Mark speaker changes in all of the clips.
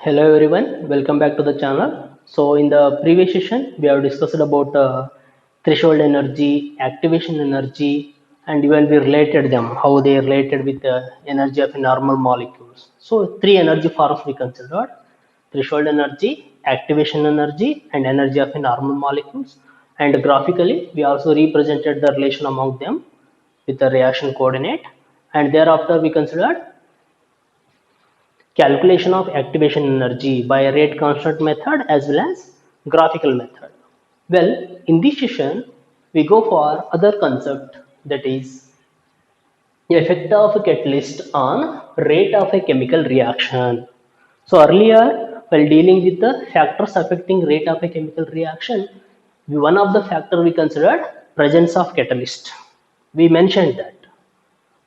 Speaker 1: Hello everyone, welcome back to the channel. So in the previous session, we have discussed about threshold energy, activation energy, and even we related them, how they related with the energy of normal molecules. So three energy forms we considered: threshold energy, activation energy, and energy of normal molecules. And graphically, we also represented the relation among them with the reaction coordinate. And thereafter, we considered calculation of activation energy by a rate constant method as well as graphical method. Well, in this session, we go for other concept, that is effect of a catalyst on rate of a chemical reaction. So earlier, while dealing with the factors affecting rate of a chemical reaction, one of the factor we considered presence of catalyst. We mentioned that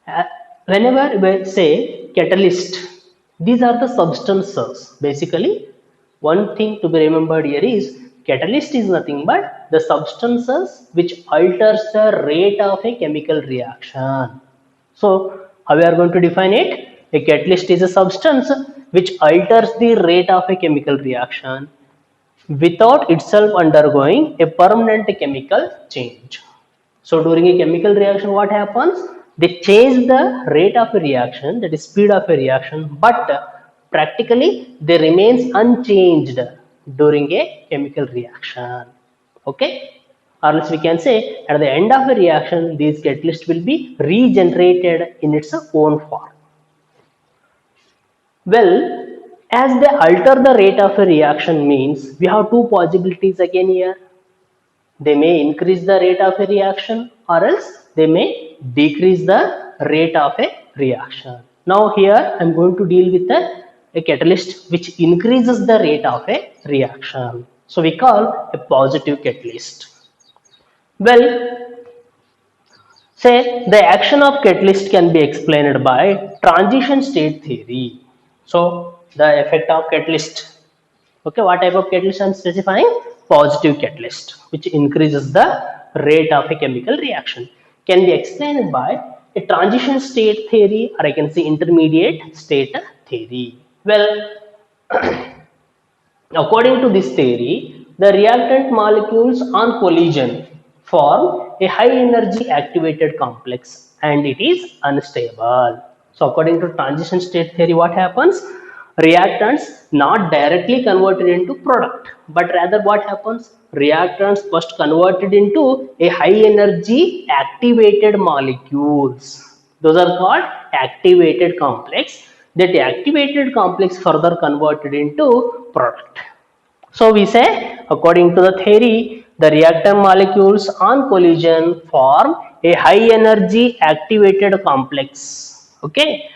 Speaker 1: uh, whenever we say catalyst, these are the substances. Basically, one thing to be remembered here is catalyst is nothing but the substances which alters the rate of a chemical reaction. So, how we are going to define it? A catalyst is a substance which alters the rate of a chemical reaction without itself undergoing a permanent chemical change. So during a chemical reaction, what happens? They change the rate of a reaction, that is speed of a reaction, but practically they remains unchanged during a chemical reaction. Okay? Or else we can say at the end of a reaction, these catalyst will be regenerated in its own form. Well, as they alter the rate of a reaction means we have two possibilities again here. They may increase the rate of a reaction or else they may decrease the rate of a reaction. Now here I am going to deal with a catalyst which increases the rate of a reaction. So we call a positive catalyst. Well, say the action of catalyst can be explained by transition state theory. So the effect of catalyst. Okay, what type of catalyst I am specifying? Positive catalyst, which increases the rate of a chemical reaction. Can be explained by a transition state theory, or I can say intermediate state theory. Well, according to this theory, the reactant molecules on collision form a high energy activated complex and it is unstable. So according to transition state theory, what happens? Reactants not directly converted into product, but rather what happens? Reactants first converted into a high energy activated molecules. Those are called activated complex. That activated complex further converted into product. So we say, according to the theory, the reactant molecules on collision form a high energy activated complex. Okay,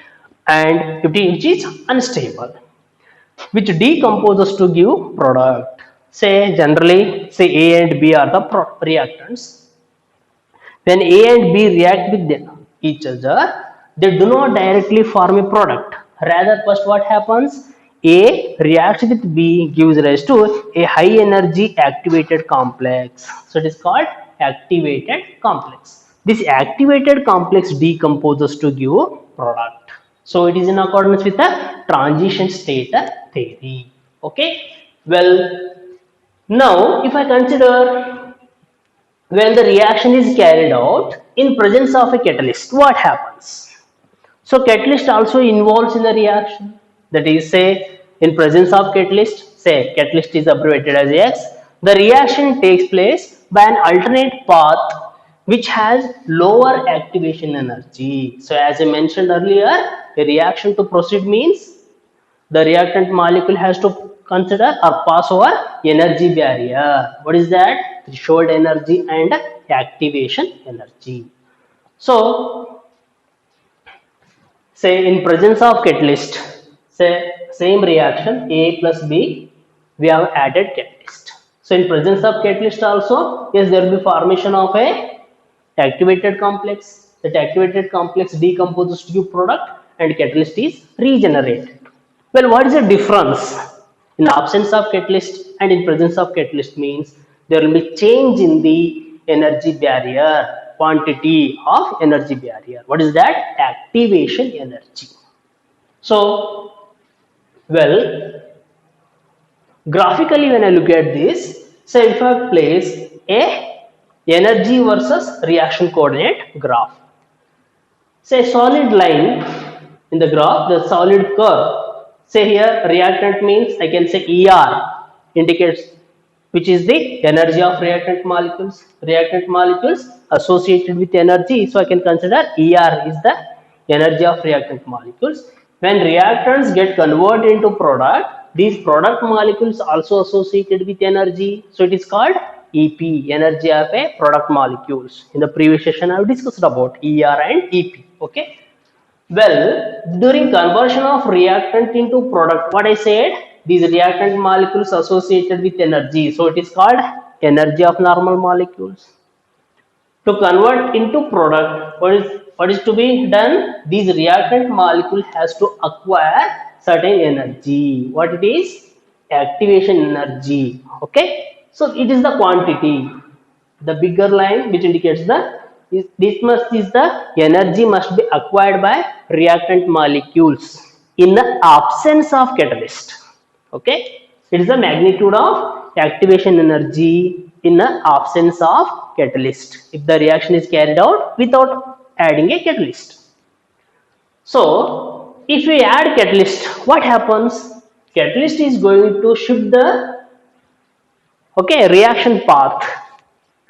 Speaker 1: and which is unstable, which decomposes to give product. Say generally, say A and B are the reactants. When A and B react with each other, they do not directly form a product. Rather, first what happens? A reacts with B, gives rise to a high energy activated complex. So it is called activated complex. This activated complex decomposes to give product. So it is in accordance with the transition state theory. Okay. Well, now if I consider when the reaction is carried out in presence of a catalyst, what happens? So catalyst also involves in the reaction, that is say in presence of catalyst, say catalyst is abbreviated as X, the reaction takes place by an alternate path which has lower activation energy. So as I mentioned earlier, a reaction to proceed means the reactant molecule has to consider or pass over energy barrier. What is that? Threshold energy and activation energy. So, say in presence of catalyst, say same reaction A plus B, we have added catalyst. So in presence of catalyst also, yes, there will be formation of a activated complex. That activated complex decomposes to product and catalyst is regenerated. Well, what is the difference in absence of catalyst and in presence of catalyst means there will be change in the energy barrier, quantity of energy barrier. What is that? Activation energy. So, well, Graphically, when I look at this, say if I place a energy versus reaction coordinate graph, say solid line in the graph, the solid curve. Say here reactant means I can say ER indicates which is the energy of reactant molecules. Reactant molecules associated with energy, so I can consider ER is the energy of reactant molecules. When reactants get converted into product, these product molecules also associated with energy, so it is called EP, energy of a product molecules. In the previous session, I have discussed about ER and EP. Okay. Well, during conversion of reactant into product, what I said, these reactant molecules associated with energy. So it is called energy of normal molecules. To convert into product, what is to be done? These reactant molecule has to acquire certain energy. What it is? Activation energy. Okay. So it is the quantity. The bigger line which indicates the this must is the energy must be acquired by reactant molecules in the absence of catalyst. Okay, it is the magnitude of activation energy in the absence of catalyst if the reaction is carried out without adding a catalyst. So if we add catalyst, what happens? Catalyst is going to shift the reaction path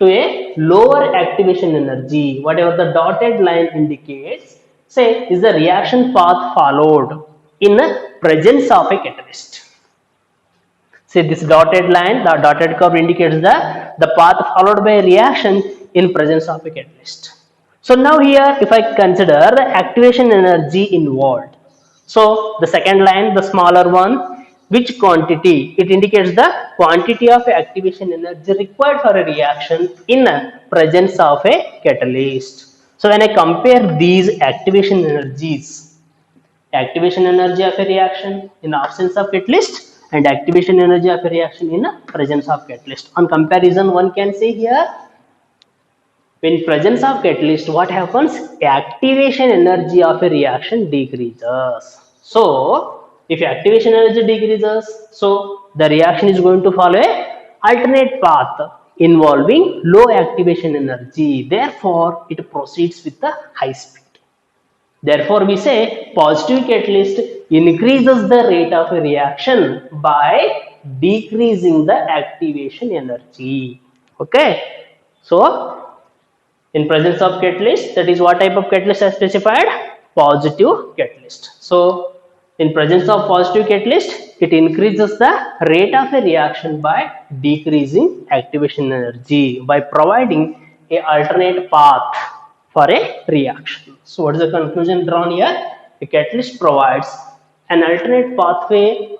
Speaker 1: to a lower activation energy. Whatever the dotted line indicates, say, is the reaction path followed in the presence of a catalyst. Say this dotted line, the dotted curve indicates the path followed by a reaction in presence of a catalyst. So now here, if I consider the activation energy involved, so the second line, the smaller one, which quantity? It indicates the quantity of activation energy required for a reaction in presence of a catalyst. So when I compare these activation energy of a reaction in absence of catalyst and activation energy of a reaction in presence of catalyst. On comparison, one can say here, when presence of catalyst, what happens? Activation energy of a reaction decreases. So, if activation energy decreases, so the reaction is going to follow a alternate path involving low activation energy. Therefore, it proceeds with the high speed. Therefore, we say positive catalyst increases the rate of a reaction by decreasing the activation energy. Okay. So, in presence of catalyst, that is what type of catalyst I specified? Positive catalyst. So, in presence of positive catalyst, it increases the rate of a reaction by decreasing activation energy by providing a alternate path for a reaction. So, what is the conclusion drawn here? A catalyst provides an alternate pathway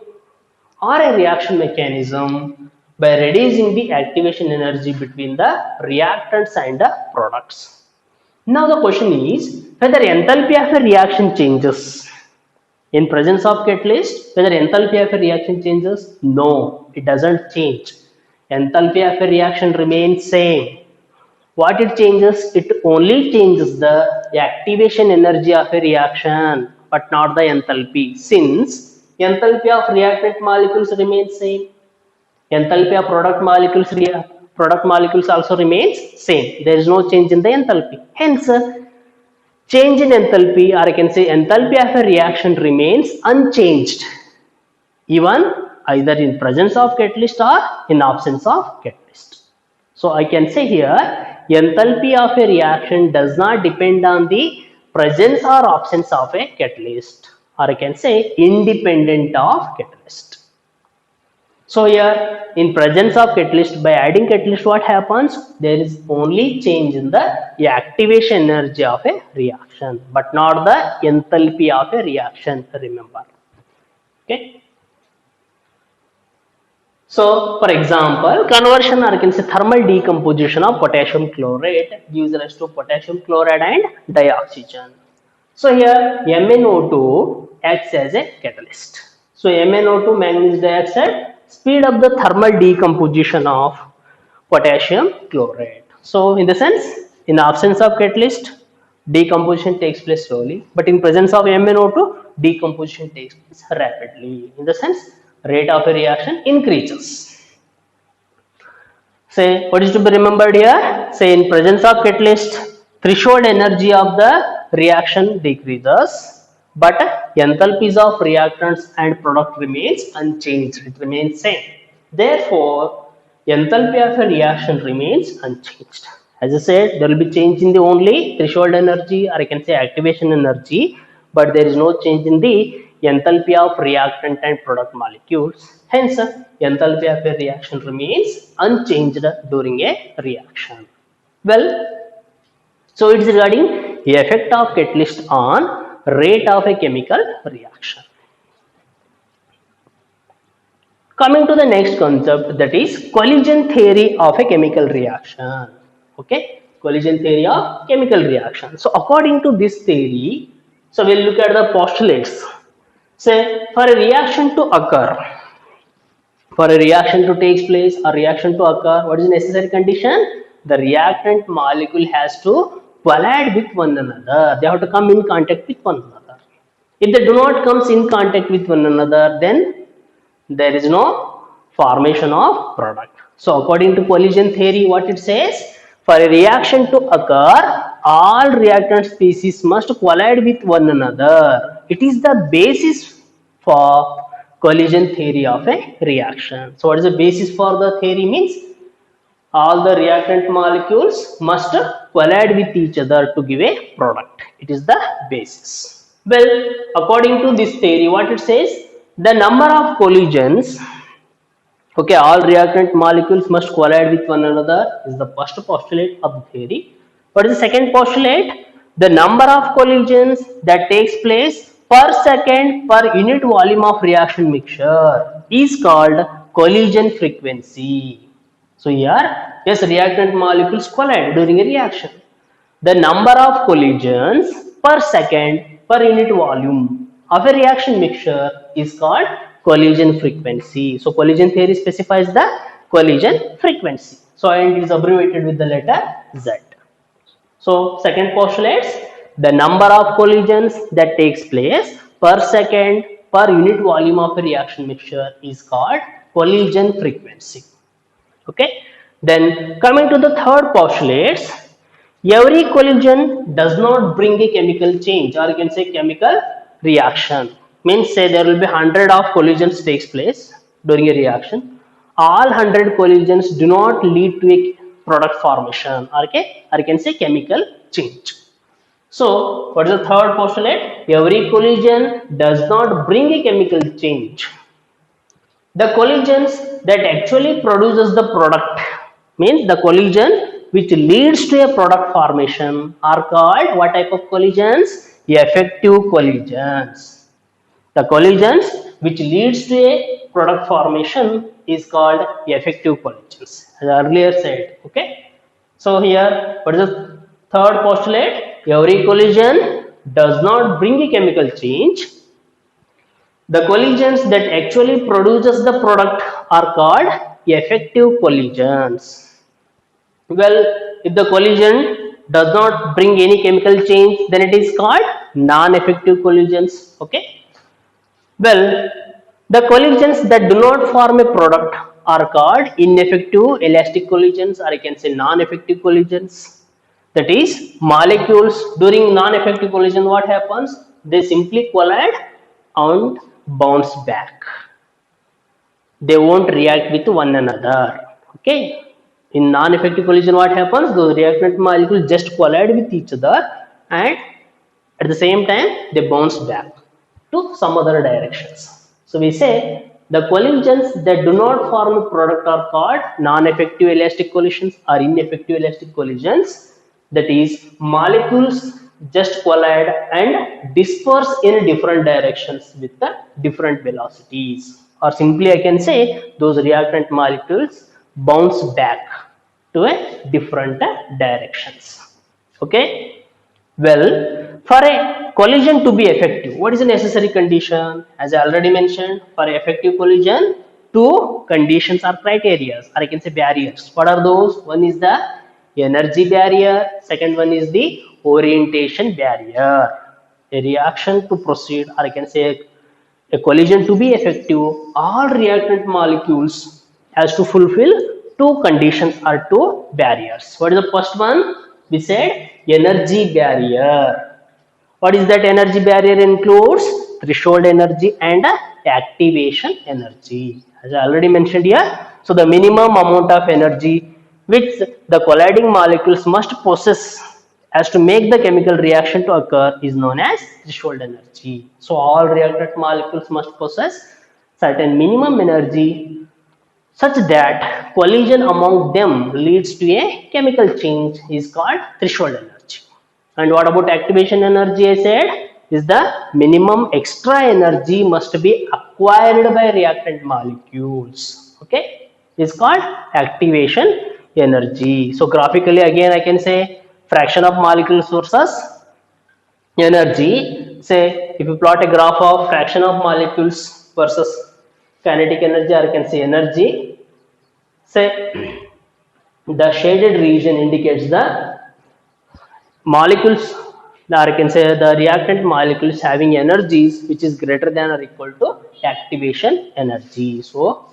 Speaker 1: or a reaction mechanism by reducing the activation energy between the reactants and the products. Now the question is whether enthalpy of a reaction changes. In presence of catalyst, whether enthalpy of a reaction changes? No, it doesn't change. Enthalpy of a reaction remains same. What it changes? It only changes the activation energy of a reaction, but not the enthalpy. Since enthalpy of reactant molecules remains same, enthalpy of product molecules also remains same. There is no change in the enthalpy. Hence, change in enthalpy, or I can say enthalpy of a reaction remains unchanged, even either in presence of catalyst or in absence of catalyst. So I can say here, enthalpy of a reaction does not depend on the presence or absence of a catalyst, or I can say independent of catalyst. So here, in presence of catalyst, by adding catalyst, what happens? There is only change in the activation energy of a reaction, but not the enthalpy of a reaction, remember. Okay. So, for example, conversion or I can say thermal decomposition of potassium chlorate gives rise to potassium chloride and dioxygen. So here MnO2 acts as a catalyst. So MnO2 manganese dioxide speed up the thermal decomposition of potassium chlorate. So in the sense, in absence of catalyst, decomposition takes place slowly, but in presence of MnO2, decomposition takes place rapidly. In the sense, rate of a reaction increases. Say, what is to be remembered here? Say, in presence of catalyst, threshold energy of the reaction decreases, but enthalpies of reactants and product remains unchanged. It remains same. Therefore, enthalpy of a reaction remains unchanged. As I said, there will be change in the only threshold energy, or I can say activation energy, but there is no change in the enthalpy of reactant and product molecules. Hence, enthalpy of a reaction remains unchanged during a reaction. Well, so it is regarding the effect of catalyst on rate of a chemical reaction. Coming to the next concept, that is collision theory of a chemical reaction. Okay, collision theory of chemical reaction. So according to this theory, so we'll look at the postulates. Say, for a reaction to occur, for a reaction to take place or reaction to occur, what is the necessary condition? The reactant molecule has to collide with one another. They have to come in contact with one another. If they do not comes in contact with one another, then there is no formation of product. So according to collision theory, what it says, for a reaction to occur, all reactant species must collide with one another. It is the basis for collision theory of a reaction. So what is the basis for the theory means? All the reactant molecules must collide with each other to give a product. It is the basis. Well, according to this theory, what it says, the number of collisions, okay, all reactant molecules must collide with one another is the first postulate of the theory. What is the second postulate? The number of collisions that takes place per second per unit volume of reaction mixture is called collision frequency. So here, yes, reactant molecules collide during a reaction. The number of collisions per second per unit volume of a reaction mixture is called collision frequency. So collision theory specifies the collision frequency. So and it is abbreviated with the letter Z. So second postulates, the number of collisions that takes place per second per unit volume of a reaction mixture is called collision frequency. Okay. Then coming to the third postulates, every collision does not bring a chemical change, or you can say chemical reaction. Means say there will be 100 of collisions takes place during a reaction. All 100 collisions do not lead to a product formation, okay, or you can say chemical change. So what is the third postulate? Every collision does not bring a chemical change. The collisions that actually produces the product, means the collision which leads to a product formation, are called what type of collisions? Effective collisions. The collisions which leads to a product formation is called effective collisions, as I earlier said. Okay. So here, what is the third postulate? Every collision does not bring a chemical change. The collisions that actually produces the product are called effective collisions. Well, if the collision does not bring any chemical change, then it is called non-effective collisions. Okay. Well, the collisions that do not form a product are called ineffective elastic collisions, or I can say non-effective collisions. That is, molecules during non-effective collision, what happens? They simply collide and bounce back. They won't react with one another. Okay. In non-effective collision, what happens? Those reactant molecules just collide with each other, and at the same time they bounce back to some other directions. So we say the collisions that do not form a product are called non-effective elastic collisions or ineffective elastic collisions. That is, molecules just collide and disperse in different directions with the different velocities, or simply I can say those reactant molecules bounce back to a different directions. Okay. Well, for a collision to be effective, what is the necessary condition? As I already mentioned, for effective collision, two conditions are criteria, or I can say barriers. What are those? One is the energy barrier, second one is the orientation barrier. A reaction to proceed, or I can say A collision to be effective, all reactant molecules has to fulfill two conditions or two barriers. What is the first one? We said energy barrier. What is that energy barrier? Includes threshold energy and activation energy. As I already mentioned here, so the minimum amount of energy which the colliding molecules must possess as to make the chemical reaction to occur is known as threshold energy. So all reactant molecules must possess certain minimum energy such that collision among them leads to a chemical change is called threshold energy. And what about activation energy? I said is the minimum extra energy must be acquired by reactant molecules. Okay, is called activation energy. So graphically again I can say fraction of molecules versus energy. Say if you plot a graph of fraction of molecules versus kinetic energy, or I can say energy. Say the shaded region indicates the molecules, or I can say the reactant molecules having energies which is greater than or equal to activation energy. So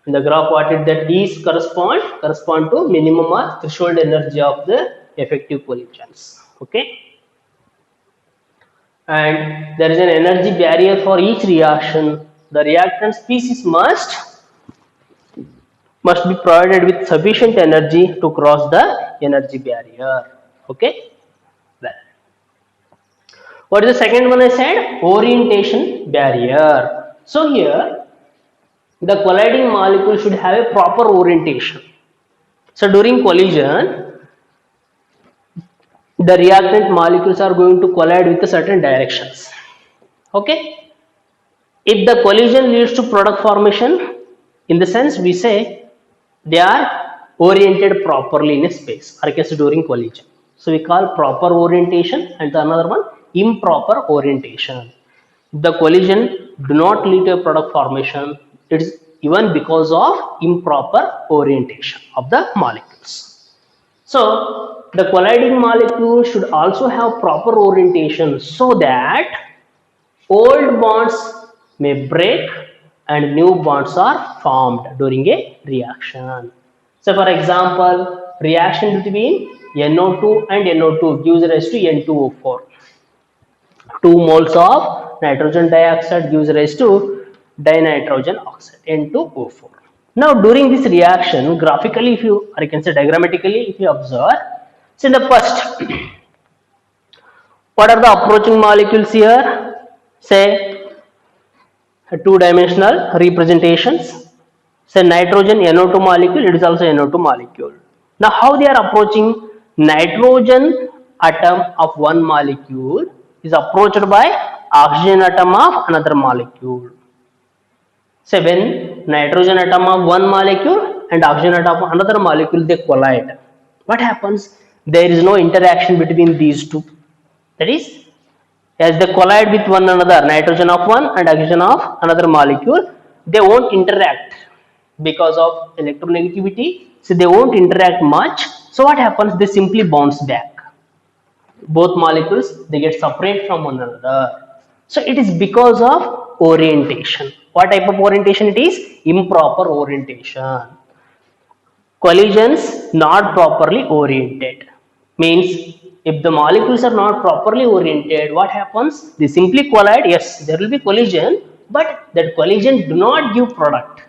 Speaker 1: in the graph what it that is correspond to minimum or threshold energy of the effective collisions. Okay, and there is an energy barrier for each reaction. The reactant species must be provided with sufficient energy to cross the energy barrier. Okay, well, what is the second one? I said orientation barrier. So here the colliding molecule should have a proper orientation. So during collision, the reactant molecules are going to collide with certain directions. Okay, if the collision leads to product formation, in the sense we say they are oriented properly in a space, or case during collision. So we call proper orientation, and the another one improper orientation. The collision do not lead to a product formation. It is even because of improper orientation of the molecules. So the colliding molecule should also have proper orientation so that old bonds may break and new bonds are formed during a reaction. So for example, reaction between NO2 and NO2 gives rise to N2O4. 2 moles of nitrogen dioxide gives rise to dinitrogen oxide N2O4. Now during this reaction, graphically if you, or you can say diagrammatically if you observe, so in the first, what are the approaching molecules here? Say two-dimensional representations. Say nitrogen NO2 molecule, it is also NO2 molecule. Now how they are approaching? Nitrogen atom of one molecule is approached by oxygen atom of another molecule. Say when nitrogen atom of one molecule and oxygen atom of another molecule they collide, what happens? There is no interaction between these two. That is, as they collide with one another, nitrogen of one and oxygen of another molecule, they won't interact because of electronegativity. So they won't interact much. So what happens? They simply bounce back. Both molecules they get separate from one another. So it is because of orientation. What type of orientation it is? Improper orientation. Collisions not properly oriented means if the molecules are not properly oriented, what happens? They simply collide. Yes, there will be collision, but that collision do not give product.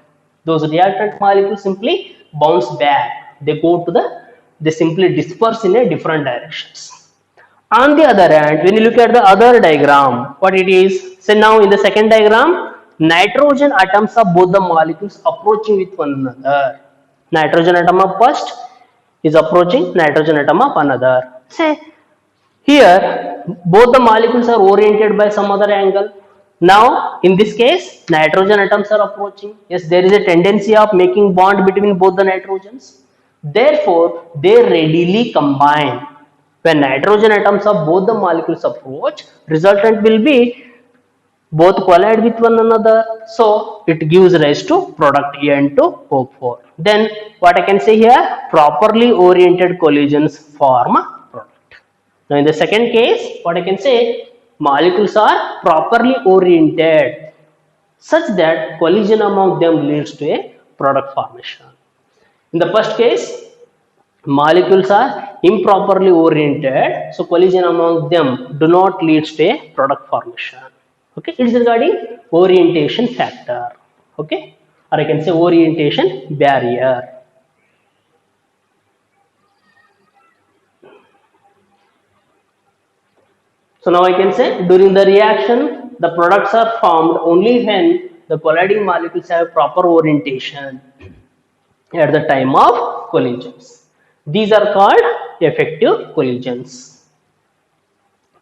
Speaker 1: Those reactant molecules simply bounce back. They go to the, they simply disperse in a different directions. On the other hand, when you look at the other diagram, what it is, so now in the second diagram, nitrogen atoms of both the molecules approaching with one another. Nitrogen atom of first is approaching nitrogen atom of another. Say here both the molecules are oriented by some other angle. Now in this case nitrogen atoms are approaching. Yes, there is a tendency of making bond between both the nitrogens. Therefore they readily combine. When nitrogen atoms of both the molecules approach, resultant will be both collide with one another, so it gives rise to product N2O4. Then what I can say here, properly oriented collisions form product. Now in the second case, what I can say, molecules are properly oriented. such that collision among them leads to a product formation. In the first case, molecules are improperly oriented, so collision among them do not lead to a product formation. Okay, it is regarding orientation factor. Okay, or I can say orientation barrier. So now I can say during the reaction, the products are formed only when the colliding molecules have proper orientation at the time of collisions. These are called effective collisions.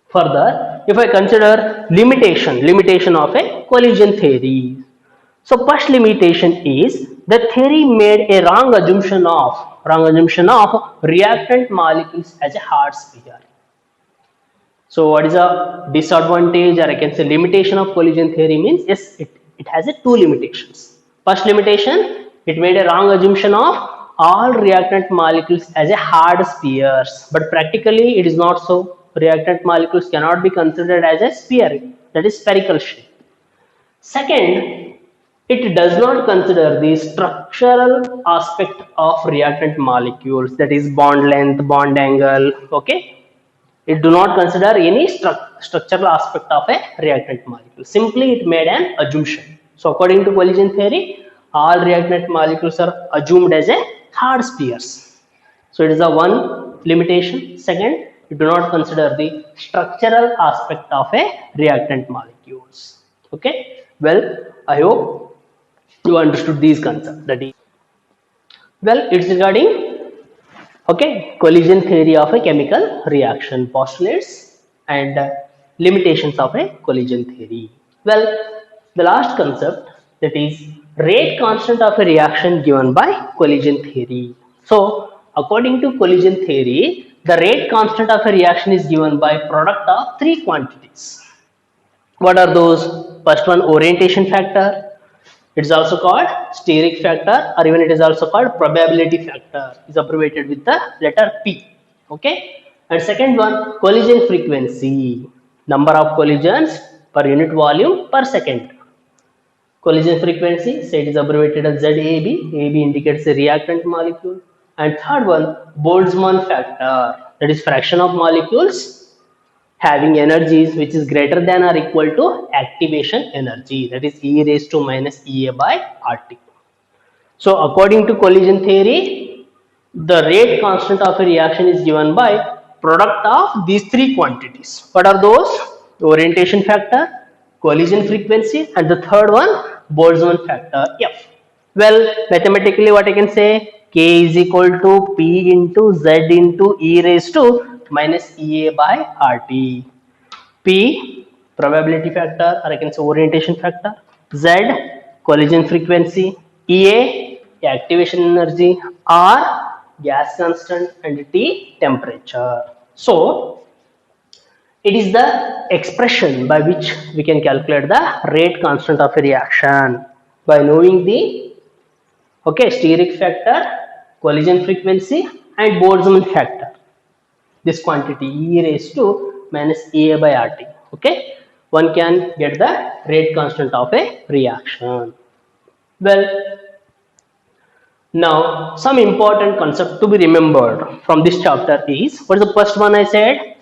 Speaker 1: Further, if I consider limitation of a collision theory. So first limitation is the theory made a wrong assumption of reactant molecules as a hard sphere. So what is a disadvantage, or I can say limitation of collision theory means yes, it has a two limitations. First limitation, it made a wrong assumption of all reactant molecules as a hard spheres, but practically it is not so. Reactant molecules cannot be considered as a sphere, that is spherical shape. Second, it does not consider the structural aspect of reactant molecules, that is bond length, bond angle. Okay, it do not consider any structural aspect of a reactant molecule. Simply it made an assumption. So according to collision theory, all reactant molecules are assumed as a hard spheres. So it is a one limitation. Second, you do not consider the structural aspect of a reactant molecules. Okay. Well, I hope you understood these concepts. That is, well, it's regarding okay, collision theory of a chemical reaction, postulates and limitations of a collision theory. Well, the last concept, that is rate constant of a reaction given by collision theory. So according to collision theory, the rate constant of a reaction is given by product of three quantities. What are those? First one, orientation factor. It is also called steric factor, or even it is also called probability factor. Is abbreviated with the letter P. Okay. And second one, collision frequency. Number of collisions per unit volume per second. Collision frequency, say it is abbreviated as ZAB. AB indicates a reactant molecule. And third one, Boltzmann factor. That is fraction of molecules having energies which is greater than or equal to activation energy, that is E raised to minus EA by RT. So according to collision theory, the rate constant of a reaction is given by product of these three quantities. What are those? Orientation factor, collision frequency, and the third one, Boltzmann factor F. Well, mathematically what I can say, K is equal to P into Z into E raised to minus EA by RT. P, probability factor, or I can say orientation factor. Z, collision frequency. EA, activation energy. R, gas constant, and T, temperature. So it is the expression by which we can calculate the rate constant of a reaction by knowing the steric factor, collision frequency, and Boltzmann factor. This quantity E raised to minus EA by RT. Okay, one can get the rate constant of a reaction. Well, now some important concept to be remembered from this chapter is, what is the first one I said?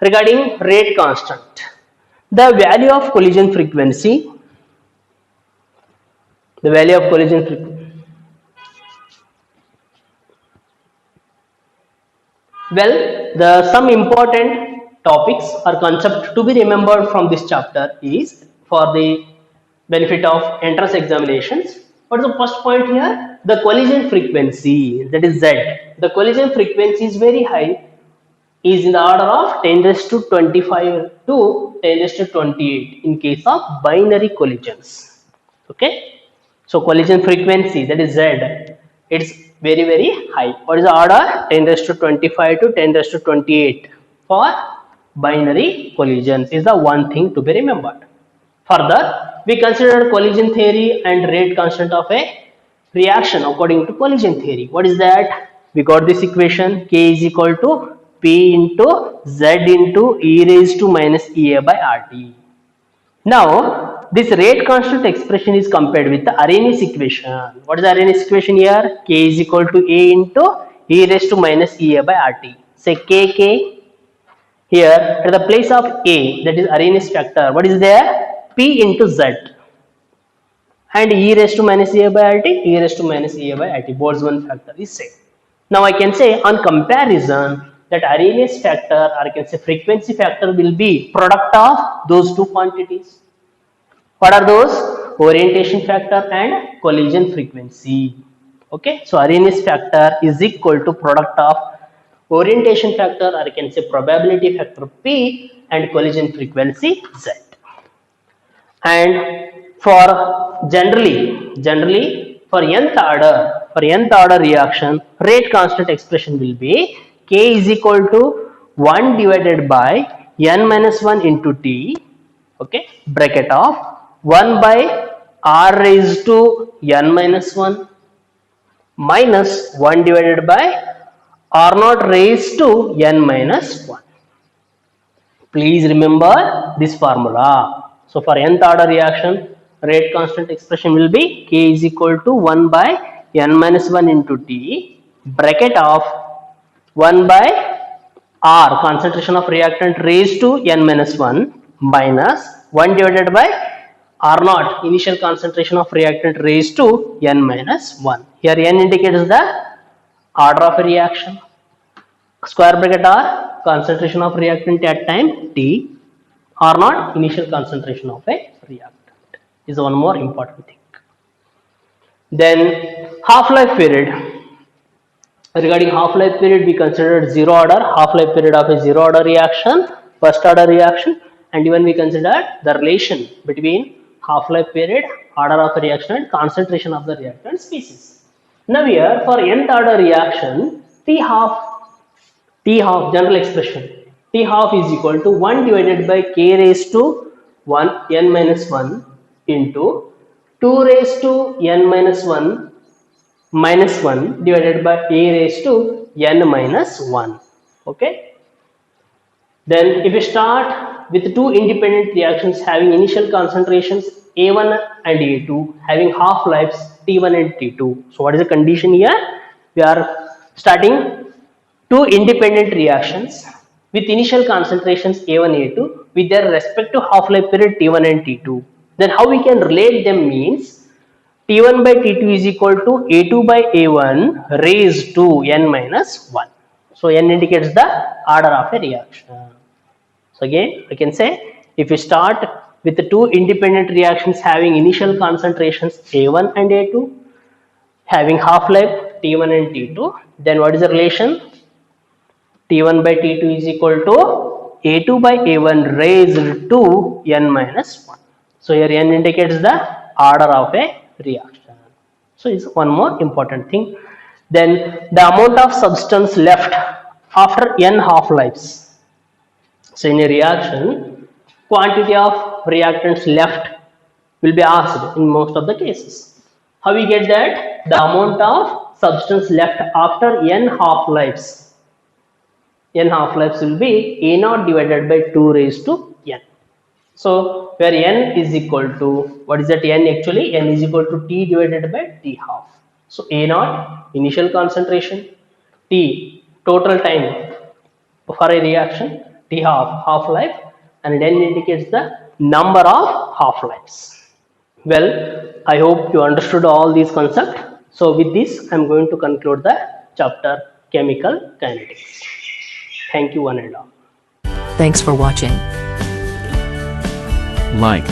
Speaker 1: Regarding rate constant, the value of collision frequency, the value of collision frequency. Well, the some important topics or concept to be remembered from this chapter is for the benefit of entrance examinations. What is the first point here? The collision frequency, that is Z. The collision frequency is very high, is in the order of 10 raised to 25 to 10 raised to 28 in case of binary collisions. Okay, so collision frequency, that is Z, it's very high. What is the order? 10 raised to 25 to 10 raised to 28 for binary collisions is the one thing to be remembered. Further, we considered collision theory and rate constant of a reaction according to collision theory. What is that? We got this equation, K is equal to P into Z into E raised to minus EA by RT. Now, this rate constant expression is compared with the Arrhenius equation. What is the Arrhenius equation here? K is equal to A into e raised to minus Ea by RT. Say K. Here at the place of A, that is Arrhenius factor, what is there? P into Z. And e raised to minus Ea by RT, e raised to minus Ea by RT, Boltzmann factor is same. Now I can say on comparison that Arrhenius factor, or I can say frequency factor, will be product of those two quantities. What are those? Orientation factor and collision frequency. Okay, so Arrhenius factor is equal to product of orientation factor, or I can say probability factor P, and collision frequency Z. And for generally for nth order reaction, rate constant expression will be K is equal to 1 divided by n minus 1 into T, okay, bracket of 1 by r raised to n minus 1 minus 1 divided by r naught raised to n minus 1. Please remember this formula. So for nth order reaction, rate constant expression will be K is equal to 1 by n minus 1 into T, bracket of 1 by R, concentration of reactant, raised to n minus 1 minus 1 divided by R naught, initial concentration of reactant, raised to n minus 1. Here n indicates the order of a reaction. Square bracket R, concentration of reactant at time T, R naught, initial concentration of a reactant, is one more important thing. Then half-life period. Regarding half-life period, we considered zero order, half-life period of a zero order reaction, first order reaction, and even we considered the relation between half-life period, order of a reaction, and concentration of the reactant species. Now here for nth order reaction, T half general expression, T half is equal to 1 divided by K raised to 1 n minus 1 into 2 raised to n minus 1 minus 1 divided by A raised to n minus 1. Okay. Then if we start with two independent reactions having initial concentrations A1 and A2 having half-lives T1 and T2. So what is the condition here? We are starting two independent reactions with initial concentrations A1 A2 with their respective half-life period T1 and T2. Then how we can relate them means T1 by T2 is equal to A2 by A1 raised to n minus 1. So n indicates the order of a reaction. So again I can say if we start with the two independent reactions having initial concentrations A1 and A2 having half-life T1 and T2, then what is the relation? T1 by T2 is equal to A2 by A1 raised to n minus 1. So here n indicates the order of a reaction. So it's one more important thing. Then the amount of substance left after n half-lives. So in a reaction, quantity of reactants left will be asked in most of the cases. How we get that? The amount of substance left after n half-lives. N half-lives will be A naught divided by 2 raised to n. So where n is equal to, what is that n actually? N is equal to T divided by T half. So A naught, initial concentration, T, total time for a reaction, T half, half-life, and n indicates the number of half-lives. Well, I hope you understood all these concepts. So with this, I am going to conclude the chapter Chemical Kinetics. Thank you one and all.
Speaker 2: Thanks for watching.
Speaker 3: Like,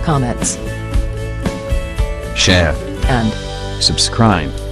Speaker 2: Comments
Speaker 3: share,
Speaker 2: and
Speaker 3: subscribe.